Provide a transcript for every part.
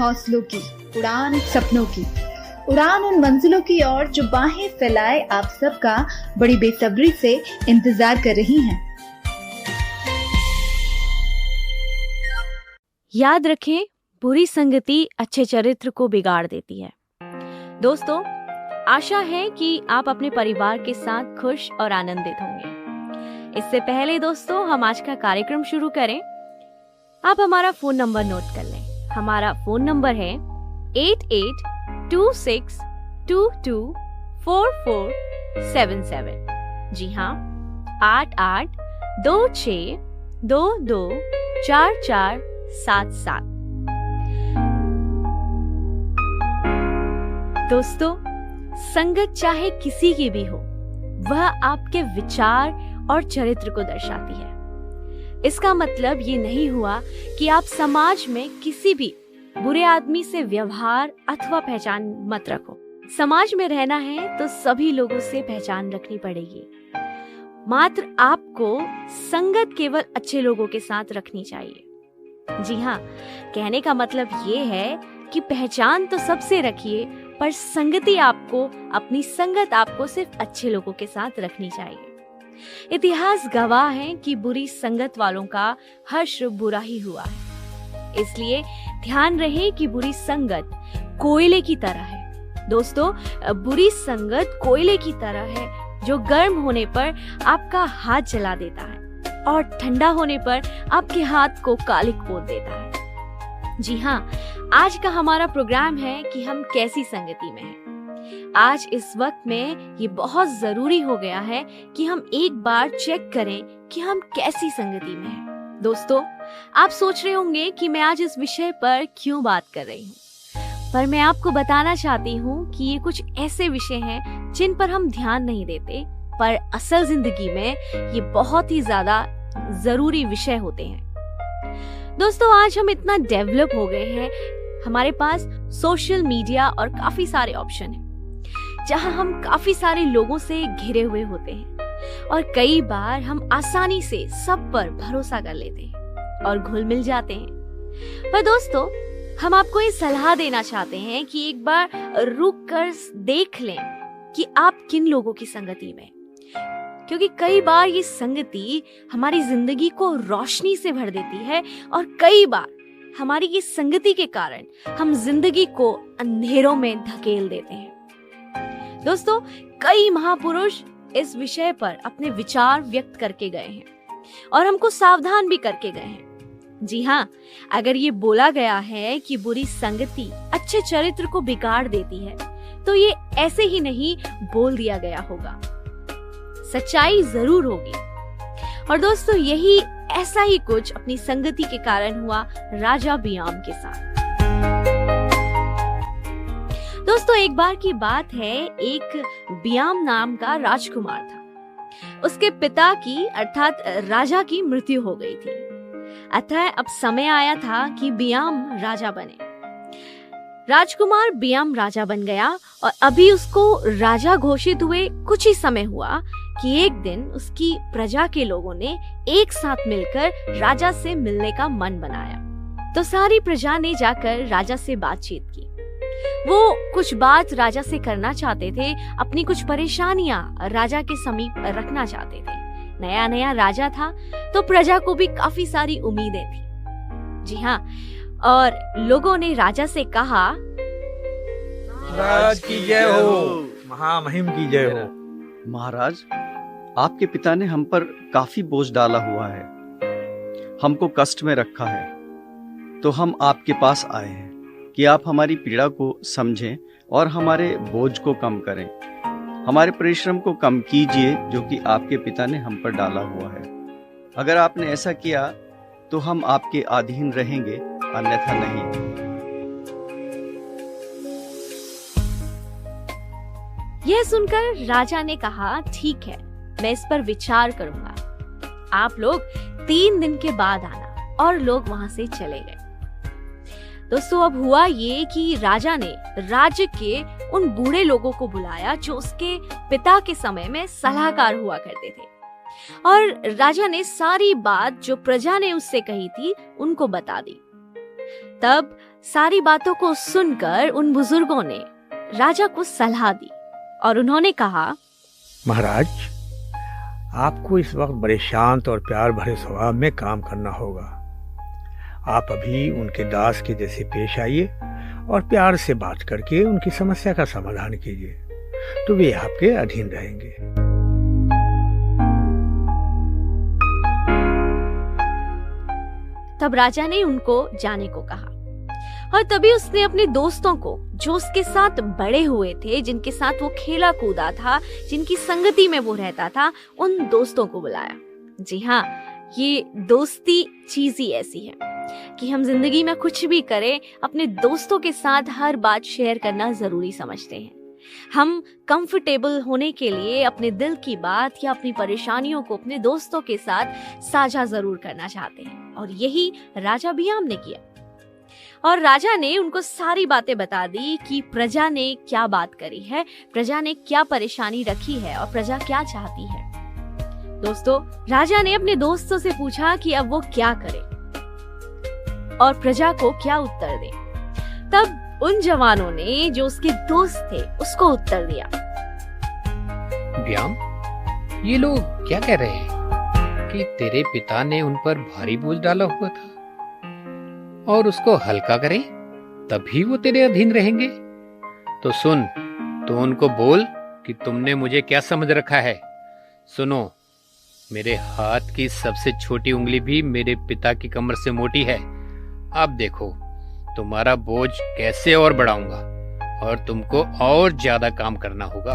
हौसलों की, उड़ान सपनों की, उड़ान उन मंजिलों की ओर जो बाहें फैलाए आप सबका बड़ी बेसब्री से इंतजार कर रही हैं। याद रखें, बुरी संगति अच्छे चरित्र को बिगाड़ देती है। दोस्तों, आशा है कि आप अपने परिवार के साथ खुश और आनंदित होंगे। इससे पहले दोस्तों, हम आज का कार्यक्रम शुरू करें, आप हमारा फोन नंबर नोट कर लें। हमारा फोन नंबर है 8826224477। जी हाँ, 8826224477। दोस्तों, संगत चाहे किसी की भी हो, वह आपके विचार और चरित्र को दर्शाती है। इसका मतलब ये नहीं हुआ कि आप समाज में किसी भी बुरे आदमी से व्यवहार अथवा पहचान मत रखो। समाज में रहना है तो सभी लोगों से पहचान रखनी पड़ेगी। मात्र आपको संगत केवल अच्छे लोगों के साथ रखनी चाहिए। जी हाँ, कहने का मतलब ये है कि पहचान तो सबसे रखिए, पर संगति आपको, अपनी संगत आपको सिर्फ अच्छे लोगों के साथ रखनी चाहिए। इतिहास गवाह है कि बुरी संगत वालों का हश्र बुरा ही हुआ है। इसलिए ध्यान रहे कि बुरी संगत कोयले की तरह है। दोस्तों, बुरी संगत कोयले की तरह है जो गर्म होने पर आपका हाथ जला देता है और ठंडा होने पर आपके हाथ को कालिक पोत देता है। जी हाँ, आज का हमारा प्रोग्राम है कि हम कैसी संगति में हैं। आज इस वक्त में ये बहुत जरूरी हो गया है कि हम एक बार चेक करें कि हम कैसी संगति में हैं। दोस्तों, आप सोच रहे होंगे कि मैं आज इस विषय पर क्यों बात कर रही हूँ, पर मैं आपको बताना चाहती हूँ कि ये कुछ ऐसे विषय हैं जिन पर हम ध्यान नहीं देते, पर असल जिंदगी में ये बहुत ही ज्यादा जरूरी विषय होते हैं। दोस्तों, आज हम इतना डेवलप हो गए हैं, हमारे पास सोशल मीडिया और काफी सारे ऑप्शन हैं, जहां हम काफी सारे लोगों से घिरे हुए होते हैं और कई बार हम आसानी से सब पर भरोसा कर लेते हैं और घुल मिल जाते हैं। पर दोस्तों, हम आपको ये सलाह देना चाहते हैं कि एक बार रुक कर देख लें कि आप किन लोगों की संगति में, क्योंकि कई बार ये संगति हमारी जिंदगी को रोशनी से भर देती है और कई बार हमारी ये संगति के कारण हम जिंदगी को अंधेरों में धकेल देते हैं। दोस्तों, कई महापुरुष इस विषय पर अपने विचार व्यक्त करके गए हैं और हमको सावधान भी करके गए हैं। जी हाँ, अगर ये बोला गया है कि बुरी संगति अच्छे चरित्र को बिगाड़ देती है, तो ये ऐसे ही नहीं बोल दिया गया होगा, सच्चाई जरूर होगी। और दोस्तों, यही ऐसा ही कुछ अपनी संगति के कारण हुआ राजा बियाम के साथ। दोस्तों, एक बार की बात है, एक बियाम नाम का राजकुमार था। उसके पिता की अर्थात राजा की मृत्यु हो गई थी। अतः अब समय आया था कि बियाम राजा बने। राजकुमार बियाम राजा बन गया और अभी उसको राजा घोषित हुए कुछ ही समय हुआ कि एक दिन उसकी प्रजा के लोगों ने एक साथ मिलकर राजा से मिलने का मन बनाया। तो सारी प्रजा ने जाकर राजा से बातचीत की। वो कुछ बात राजा से करना चाहते थे, अपनी कुछ परेशानियां राजा के समीप रखना चाहते थे। नया नया राजा था तो प्रजा को भी काफी सारी उम्मीदें थी। जी हाँ, और लोगों ने राजा से कहा, राज की जय हो, महामहिम की जय हो। महाराज, आपके पिता ने हम पर काफी बोझ डाला हुआ है, हमको कष्ट में रखा है, तो हम आपके पास आए हैं कि आप हमारी पीड़ा को समझें और हमारे बोझ को कम करें। हमारे परिश्रम को कम कीजिए जो कि आपके पिता ने हम पर डाला हुआ है। अगर आपने ऐसा किया तो हम आपके अधीन रहेंगे, अन्यथा नहीं। यह सुनकर राजा ने कहा, ठीक है, मैं इस पर विचार करूंगा। आप लोग 3 दिन के बाद आना। और लोग वहां से चले गए। दोस्तों, अब हुआ ये कि राजा ने राज्य के उन बूढ़े लोगों को बुलाया जो उसके पिता के समय में सलाहकार हुआ करते थे, और राजा ने सारी बात जो प्रजा ने उससे कही थी उनको बता दी। तब सारी बातों को सुनकर उन बुजुर्गों ने राजा को सलाह दी और उन्होंने कहा, महाराज, आपको इस वक्त बड़े शांत और प्यार भरे स्वभाव में काम करना होगा। आप अभी उनके दास के जैसे पेश आइए और प्यार से बात करके उनकी समस्या का समाधान कीजिए, तो वे आपके अधीन रहेंगे। तब राजा ने उनको जाने को कहा और तभी उसने अपने दोस्तों को, जो उसके साथ बड़े हुए थे, जिनके साथ वो खेला कूदा था, जिनकी संगति में वो रहता था, उन दोस्तों को बुलाया। जी हाँ, ये दोस्ती चीज ही ऐसी है कि हम जिंदगी में कुछ भी करें, अपने दोस्तों के साथ हर बात शेयर करना जरूरी समझते हैं। हम कंफर्टेबल होने के लिए अपने दिल की बात या अपनी परेशानियों को अपने दोस्तों के साथ साझा जरूर करना चाहते हैं, और यही राजा बियाम ने किया। और राजा ने उनको सारी बातें बता दी कि प्रजा ने क्या बात करी है, प्रजा ने क्या परेशानी रखी है और प्रजा क्या चाहती है। दोस्तों, राजा ने अपने दोस्तों से पूछा कि अब वो क्या करे और प्रजा को क्या उत्तर दे। तब उन जवानों ने, जो उसके दोस्त थे, उसको उत्तर दिया, ब्याम, ये लोग क्या कह रहे हैं कि तेरे पिता ने उन पर भारी बोझ डाला हुआ था और उसको हल्का करें तभी वो तेरे अधीन रहेंगे। तो सुन, तो उनको बोल कि तुमने मुझे क्या समझ रखा है। सुनो, मेरे हाथ की सबसे छोटी उंगली भी मेरे पिता की कमर से मोटी है। अब देखो तुम्हारा बोझ कैसे और बढ़ाऊंगा और तुमको और ज्यादा काम करना होगा।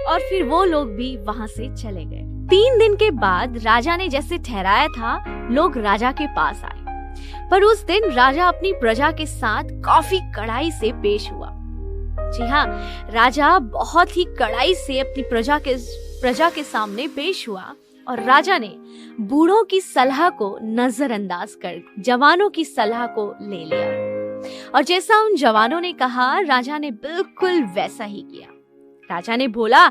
और फिर वो लोग भी वहां से चले गए। 3 दिन के बाद राजा ने जैसे ठहराया था, लोग राजा के पास आए। पर उस दिन राजा अपनी प्रजा के साथ काफी कड़ाई से पेश हुआ। जी हाँ, राजा बहुत ही कड़ाई से अपनी प्रजा के सामने पेश हुआ और राजा ने बूढ़ों की सलाह को नजरअंदाज कर जवानों की सलाह को ले लिया। और जैसा उन जवानों ने कहा, राजा ने बिल्कुल वैसा ही किया। राजा ने बोला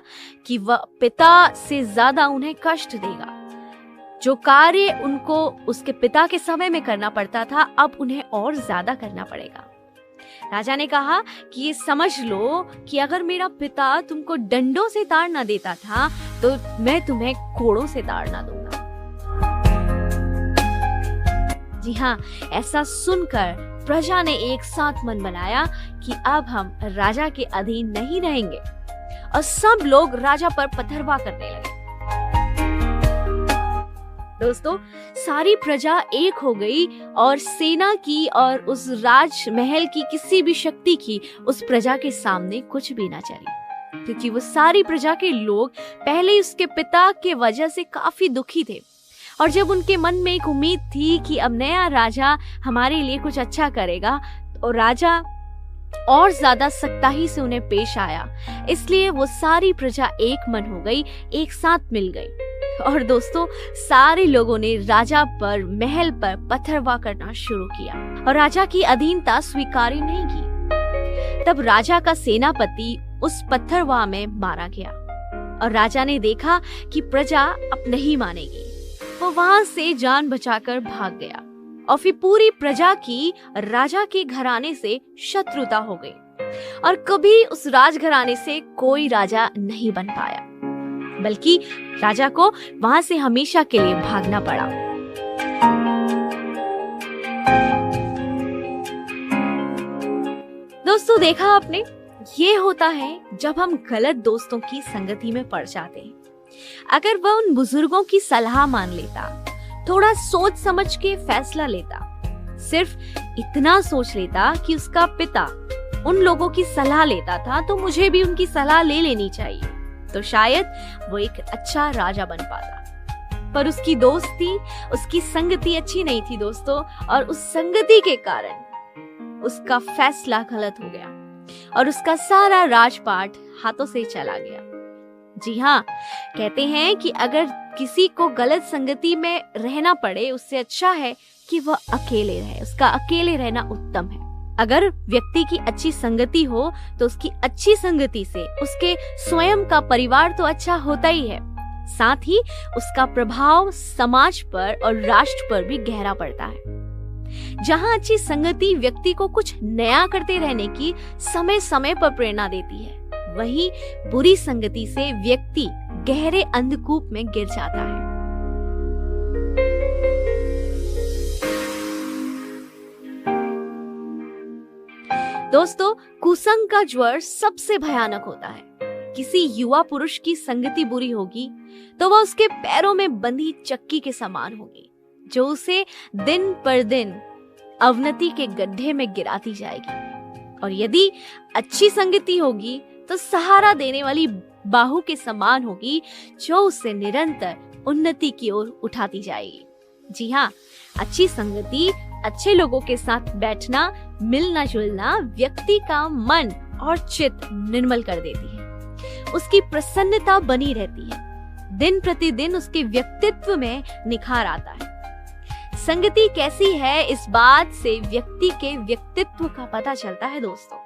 कि वह पिता से ज्यादा उन्हें कष्ट देगा। जो कार्य उनको उसके पिता के समय में करना पड़ता था, अब उन्हें और ज्यादा करना पड़ेगा। राजा ने कहा कि ये समझ लो कि अगर मेरा पिता तुमको डंडों से ताड़ना देता था, तो मैं तुम्हें कोड़ों से ताड़ना दूंगा। जी हाँ, ऐसा सुनकर प्रजा ने एक साथ मन बनाया कि अब हम राजा के अधीन नहीं रहेंगे, और सब लोग राजा पर पथरवाह करने लगे। दोस्तों, सारी प्रजा एक हो गई और सेना की और उस राजमहल की किसी भी शक्ति की उस प्रजा के सामने कुछ भी ना चली, क्योंकि वो सारी प्रजा के लोग पहले ही उसके पिता के वजह से काफी दुखी थे। और जब उनके मन में एक उम्मीद थी कि अब नया राजा हमारे लिए कुछ अच्छा करेगा, तो राजा और ज्यादा सख्ताई से उन्हें पेश आया। इसलिए वो सारी प्रजा एक मन हो गई, एक साथ मिल गई। और दोस्तों, सारे लोगों ने राजा पर, महल पर पथरवाह करना शुरू किया और राजा की अधीनता स्वीकार नहीं की। तब राजा का सेनापति उस पत्थरवाह में मारा गया और राजा ने देखा कि प्रजा अब नहीं मानेगी। वो वहां से जान बचाकर भाग गया और फिर पूरी प्रजा की राजा के घराने से शत्रुता हो गई और कभी उस राजघराने से कोई राजा नहीं बन पाया, बल्कि राजा को वहां से हमेशा के लिए भागना पड़ा। दोस्तों, देखा आपने, ये होता है जब हम गलत दोस्तों की संगति में पड़ जाते हैं। अगर वह उन बुजुर्गों की सलाह मान लेता, थोड़ा सोच समझ के फैसला लेता, सिर्फ इतना सोच लेता कि उसका पिता उन लोगों की सलाह लेता था, तो मुझे भी उनकी सलाह ले लेनी चाहिए, तो शायद वो एक अच्छा राजा बन पाता। पर उसकी दोस्ती, उसकी संगति अच्छी नहीं थी दोस्तों, और उस संगति के कारण उसका फैसला गलत हो गया और उसका सारा राजपाट हाथों से चला गया। जी हाँ, कहते हैं कि अगर किसी को गलत संगति में रहना पड़े, उससे अच्छा है कि वह अकेले रहे। उसका अकेले रहना उत्तम है। अगर व्यक्ति की अच्छी संगति हो, तो उसकी अच्छी संगति से उसके स्वयं का परिवार तो अच्छा होता ही है, साथ ही उसका प्रभाव समाज पर और राष्ट्र पर भी गहरा पड़ता है। जहां अच्छी संगति व्यक्ति को कुछ नया करते रहने की समय समय पर प्रेरणा देती है, वहीं बुरी संगति से व्यक्ति गहरे अंधकूप में गिर जाता है। दोस्तों, कुसंग का ज्वर सबसे भयानक होता है। किसी युवा पुरुष की संगति बुरी होगी तो वह उसके पैरों में बंधी चक्की के समान होगी, जो उसे दिन पर दिन अवनति के गड्ढे में गिराती जाएगी। और यदि अच्छी संगति होगी तो सहारा देने वाली बाहु के समान होगी, जो उसे निरंतर उन्नति की ओर उठाती जाएगी। जी हाँ, अच्छी संगति, अच्छे लोगों के साथ बैठना, मिलना जुलना व्यक्ति का मन और चित्त निर्मल कर देती है। उसकी प्रसन्नता बनी रहती है। दिन प्रतिदिन उसके व्यक्तित्व में निखार आता है। संगति कैसी है, इस बात से व्यक्ति के व्यक्तित्व का पता चलता है। दोस्तों,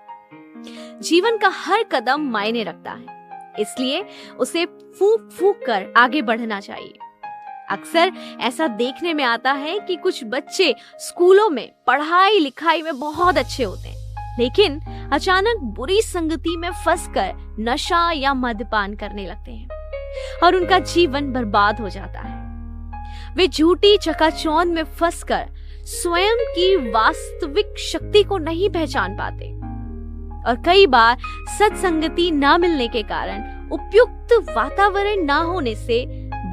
जीवन का हर कदम मायने रखता है, इसलिए उसे फूंक फूंक कर आगे बढ़ना चाहिए। अक्सर ऐसा देखने में आता है कि कुछ बच्चे स्कूलों में पढ़ाई लिखाई में बहुत अच्छे होते हैं, लेकिन अचानक बुरी संगति में फंसकर नशा या मद्यपान करने लगते हैं और उनका जीवन बर्बाद हो जाता है। वे झूठी चकाचौंध में फंसकर स्वयं की वास्तविक शक्ति को नहीं पहचान पाते और कई बार सत्संगति न मिलने के कारण, उपयुक्त वातावरण न होने से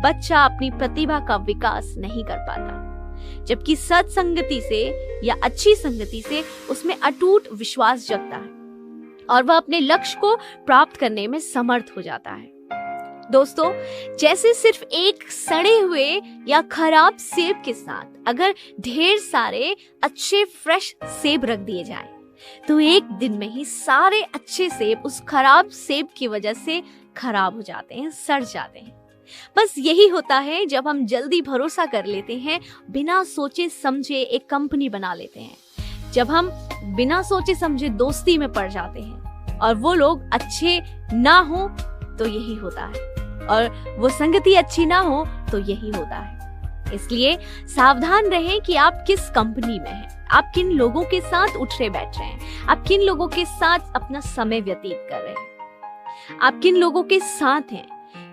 बच्चा अपनी प्रतिभा का विकास नहीं कर पाता, जबकि सत्संगति से या अच्छी संगति से उसमें अटूट विश्वास जगता है और वह अपने लक्ष्य को प्राप्त करने में समर्थ हो जाता है। दोस्तों, जैसे सिर्फ एक सड़े हुए या खराब सेब के साथ अगर ढेर सारे अच्छे फ्रेश सेब रख दिए जाएं, तो एक दिन में ही सारे अच्छे सेब उस खराब सेब की वजह से खराब हो जाते हैं, सड़ जाते हैं। बस यही होता है जब हम जल्दी भरोसा कर लेते हैं, बिना सोचे समझे एक कंपनी बना लेते हैं, जब हम बिना सोचे समझे दोस्ती में पड़ जाते हैं और वो लोग अच्छे ना हो तो यही होता है, और वो संगति अच्छी ना हो तो यही होता है। इसलिए सावधान रहें कि आप किस कंपनी में हैं, आप किन लोगों के साथ उठ रहे बैठ रहे हैं, आप किन लोगों के साथ अपना समय व्यतीत कर रहे हैं, आप किन लोगों के साथ हैं,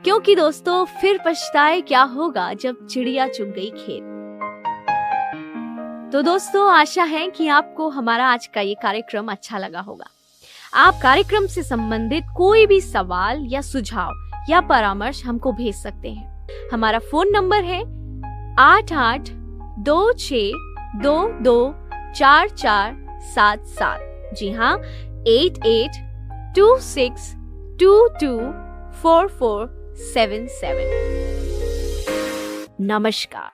क्योंकि दोस्तों फिर पछताए क्या होगा जब चिड़िया चुग गई खेत। तो दोस्तों, आशा है कि आपको हमारा आज का ये कार्यक्रम अच्छा लगा होगा। आप कार्यक्रम से संबंधित कोई भी सवाल या सुझाव या परामर्श हमको भेज सकते हैं। हमारा फोन नंबर है 8826224477। जी हाँ, 8826224477। नमस्कार।